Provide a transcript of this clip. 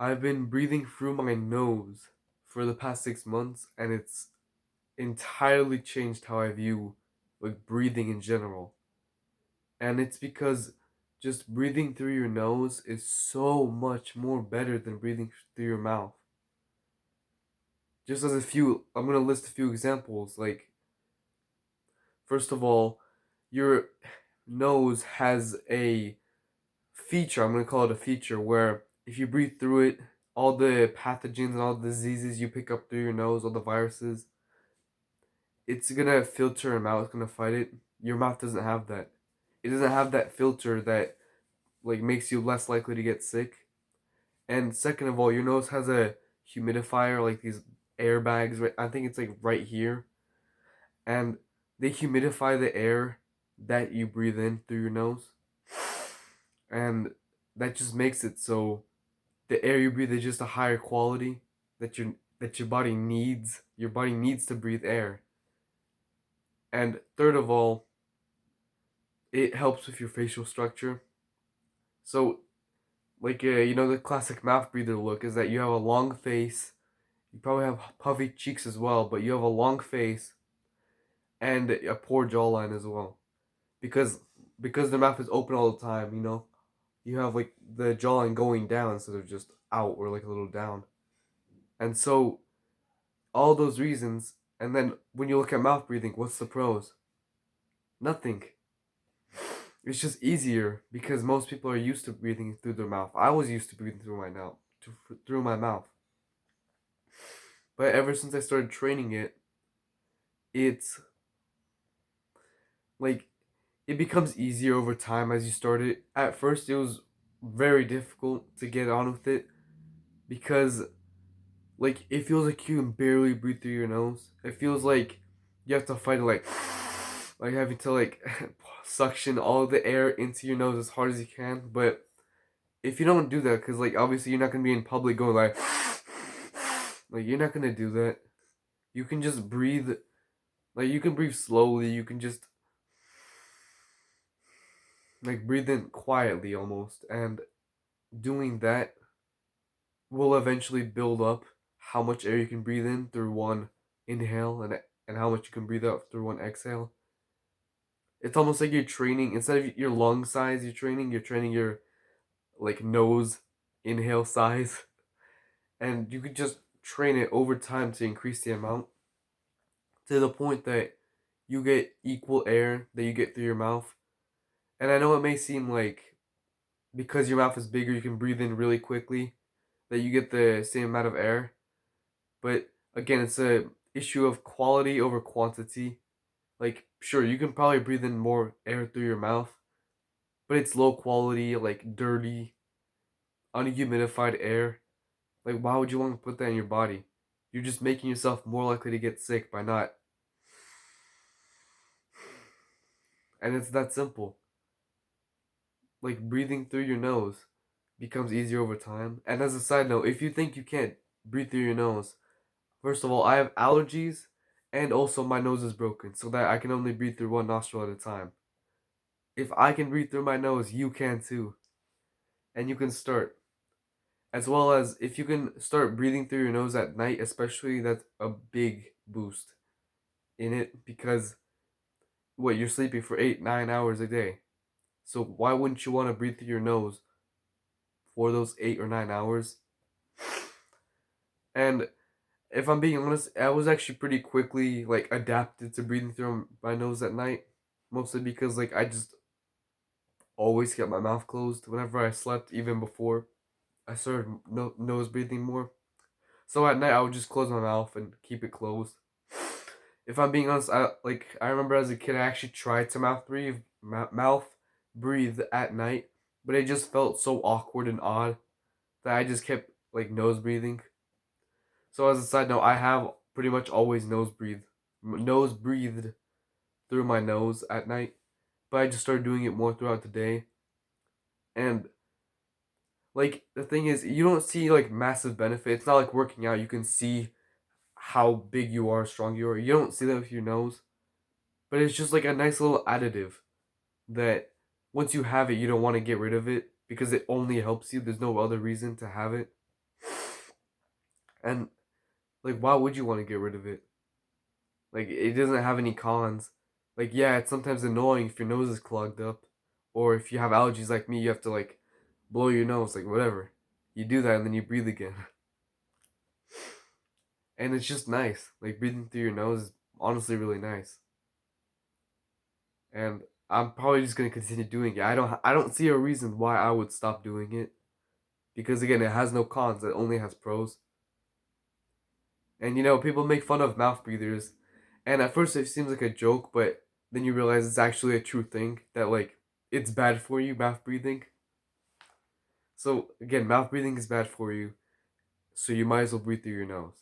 I've been breathing through my nose for the past 6 months, and it's entirely changed how I view like breathing in general. And it's because just breathing through your nose is so much more better than breathing through your mouth. Just as I'm gonna list a few examples. Like, first of all, your nose has a feature, I'm gonna call it a feature, where if you breathe through it, all the pathogens and all the diseases you pick up through your nose, all the viruses, it's gonna filter them out, it's gonna fight it. Your mouth doesn't have that. It doesn't have that filter that like makes you less likely to get sick. And second of all, your nose has a humidifier, like these airbags, right? I think it's like right here. And they humidify the air that you breathe in through your nose. And that just makes it so the air you breathe is just a higher quality that your body needs. Your body needs to breathe air. And third of all, it helps with your facial structure. So, like the classic mouth breather look is that you have a long face. You probably have puffy cheeks as well, but you have a long face and a poor jawline as well. Because the mouth is open all the time, you have like the jawline going down instead of just out or like a little down. And so all those reasons, and then when you look at mouth breathing, what's the pros? Nothing. It's just easier because most people are used to breathing through their mouth. I was used to breathing through my mouth. But ever since I started training it, it's like it becomes easier over time as you start it. At first, it was very difficult to get on with it because like it feels like you can barely breathe through your nose. It feels like you have to fight it, like having to like suction all the air into your nose as hard as you can. But if you don't do that, because like obviously you're not gonna be in public going like you're not gonna do that. You can just breathe, like you can breathe slowly. You can just like breathe in quietly almost, and doing that will eventually build up how much air you can breathe in through one inhale and how much you can breathe out through one exhale. It's almost like you're training instead of your lung size. You're training your like nose inhale size, and you could just train it over time to increase the amount to the point that you get equal air that you get through your mouth. And I know it may seem like because your mouth is bigger, you can breathe in really quickly, that you get the same amount of air. But again, it's a issue of quality over quantity. Like, sure, you can probably breathe in more air through your mouth, but it's low quality, like dirty, unhumidified air. Like, why would you want to put that in your body? You're just making yourself more likely to get sick by not. And it's that simple. Like, breathing through your nose becomes easier over time. And as a side note, if you think you can't breathe through your nose, first of all, I have allergies and also my nose is broken so that I can only breathe through one nostril at a time. If I can breathe through my nose, you can too. And you can start. As well as if you can start breathing through your nose at night, especially, that's a big boost in it because what, you're sleeping for 8, 9 hours a day. So why wouldn't you want to breathe through your nose for those 8 or 9 hours? And if I'm being honest, I was actually pretty quickly like adapted to breathing through my nose at night, mostly because like I just always kept my mouth closed whenever I slept, even before I started nose breathing more. So at night I would just close my mouth and keep it closed. If I'm being honest, I remember as a kid I actually tried to mouth breathe at night, but it just felt so awkward and odd that I just kept like nose breathing. So as a side note, I have pretty much always nose breathed through my nose at night, but I just started doing it more throughout the day. And like the thing is, you don't see like massive benefits. It's not like working out. You can see how big you are, strong you are. You don't see that with your nose, but it's just like a nice little additive that once you have it, you don't want to get rid of it because it only helps you. There's no other reason to have it. And like, why would you want to get rid of it? Like, it doesn't have any cons. Like, yeah, it's sometimes annoying if your nose is clogged up, or if you have allergies like me, you have to like blow your nose, like whatever. You do that and then you breathe again. And it's just nice. Like breathing through your nose is honestly really nice. And I'm probably just gonna continue doing it. I don't see a reason why I would stop doing it. Because again, it has no cons, it only has pros. And people make fun of mouth breathers. And at first it seems like a joke, but then you realize it's actually a true thing that like it's bad for you, mouth breathing. So again, mouth breathing is bad for you, so you might as well breathe through your nose.